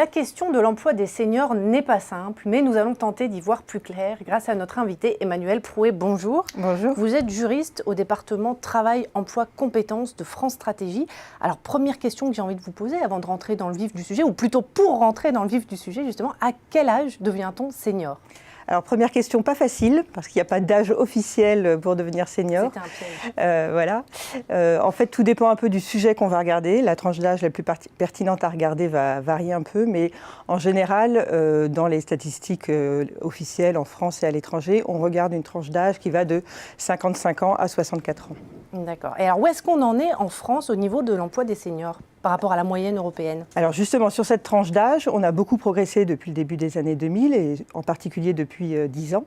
question de l'emploi des seniors n'est pas simple, mais nous allons tenter d'y voir plus clair grâce à notre invité Emmanuelle Prouet. Bonjour. Bonjour. Vous êtes juriste au département Travail, Emploi, Compétences de France Stratégie. Alors, première question que j'ai envie de vous poser avant de rentrer dans le vif du sujet, ou plutôt pour rentrer dans le vif du sujet, justement, à quel âge devient-on senior ? Alors, première question, pas facile, parce qu'il n'y a pas d'âge officiel pour devenir senior. C'est un piège. Voilà. En fait, tout dépend un peu du sujet qu'on va regarder. La tranche d'âge la plus pertinente à regarder va varier un peu, mais en général, dans les statistiques officielles en France et à l'étranger, on regarde une tranche d'âge qui va de 55 ans à 64 ans. D'accord. Et alors, où est-ce qu'on en est en France au niveau de l'emploi des seniors par rapport à la moyenne européenne ? Alors justement, sur cette tranche d'âge, on a beaucoup progressé depuis le début des années 2000 et en particulier depuis 10 ans.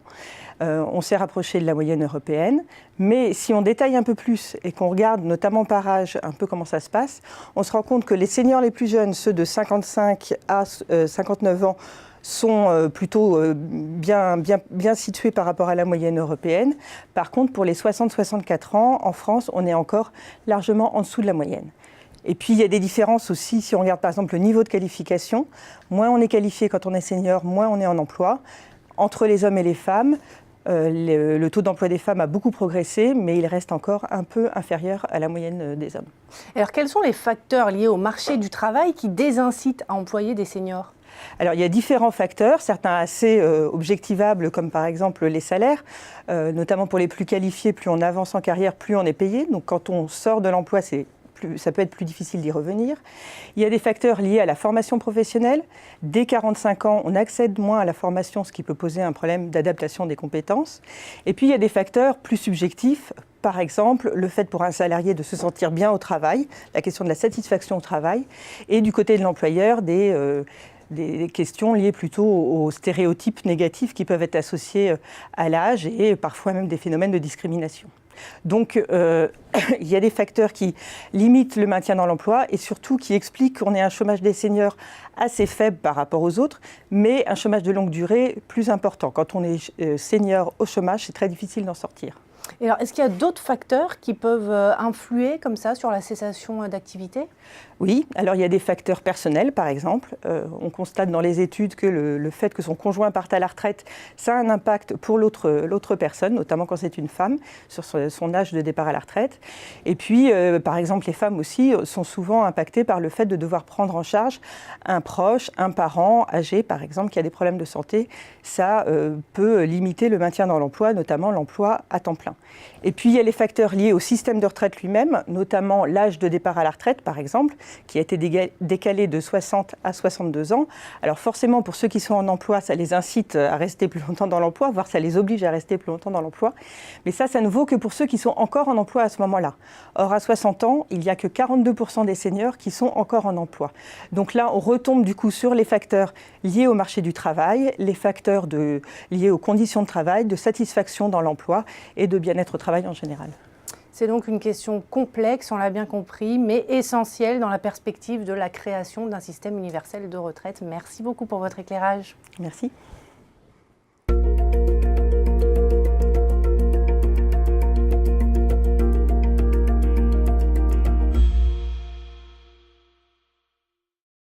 On s'est rapproché de la moyenne européenne, mais si on détaille un peu plus et qu'on regarde notamment par âge un peu comment ça se passe, on se rend compte que les seniors les plus jeunes, ceux de 55 à 59 ans, sont plutôt bien situés par rapport à la moyenne européenne. Par contre, pour les 60-64 ans, en France, on est encore largement en dessous de la moyenne. Et puis, il y a des différences aussi, si on regarde par exemple le niveau de qualification. Moins on est qualifié quand on est senior, moins on est en emploi. Entre les hommes et les femmes, le taux d'emploi des femmes a beaucoup progressé, mais il reste encore un peu inférieur à la moyenne des hommes. Alors, quels sont les facteurs liés au marché du travail qui désincitent à employer des seniors ? Alors, il y a différents facteurs, certains assez objectivables, comme par exemple les salaires. Notamment pour les plus qualifiés, plus on avance en carrière, plus on est payé. Donc, quand on sort de l'emploi, ça peut être plus difficile d'y revenir. Il y a des facteurs liés à la formation professionnelle. Dès 45 ans, on accède moins à la formation, ce qui peut poser un problème d'adaptation des compétences. Et puis, il y a des facteurs plus subjectifs. Par exemple, le fait pour un salarié de se sentir bien au travail, la question de la satisfaction au travail. Et du côté de l'employeur, des questions liées plutôt aux stéréotypes négatifs qui peuvent être associés à l'âge et parfois même des phénomènes de discrimination. Donc, il y a des facteurs qui limitent le maintien dans l'emploi et surtout qui expliquent qu'on ait un chômage des seniors assez faible par rapport aux autres, mais un chômage de longue durée plus important. Quand on est senior au chômage, c'est très difficile d'en sortir. Et alors, est-ce qu'il y a d'autres facteurs qui peuvent influer comme ça sur la cessation d'activité ? Oui, alors il y a des facteurs personnels, par exemple. On constate dans les études que le fait que son conjoint parte à la retraite, ça a un impact pour l'autre personne, notamment quand c'est une femme, sur son âge de départ à la retraite. Et puis, par exemple, les femmes aussi sont souvent impactées par le fait de devoir prendre en charge un proche, un parent âgé, par exemple, qui a des problèmes de santé. Ça peut limiter le maintien dans l'emploi, notamment l'emploi à temps plein. Et puis, il y a les facteurs liés au système de retraite lui-même, notamment l'âge de départ à la retraite, par exemple, qui a été décalé de 60 à 62 ans. Alors forcément, pour ceux qui sont en emploi, ça les incite à rester plus longtemps dans l'emploi, voire ça les oblige à rester plus longtemps dans l'emploi. Mais ça ne vaut que pour ceux qui sont encore en emploi à ce moment-là. Or, à 60 ans, il n'y a que 42% des seniors qui sont encore en emploi. Donc là, on retombe du coup sur les facteurs liés au marché du travail, les facteurs liés aux conditions de travail, de satisfaction dans l'emploi et de bien-être au travail en général. C'est donc une question complexe, on l'a bien compris, mais essentielle dans la perspective de la création d'un système universel de retraite. Merci beaucoup pour votre éclairage. Merci.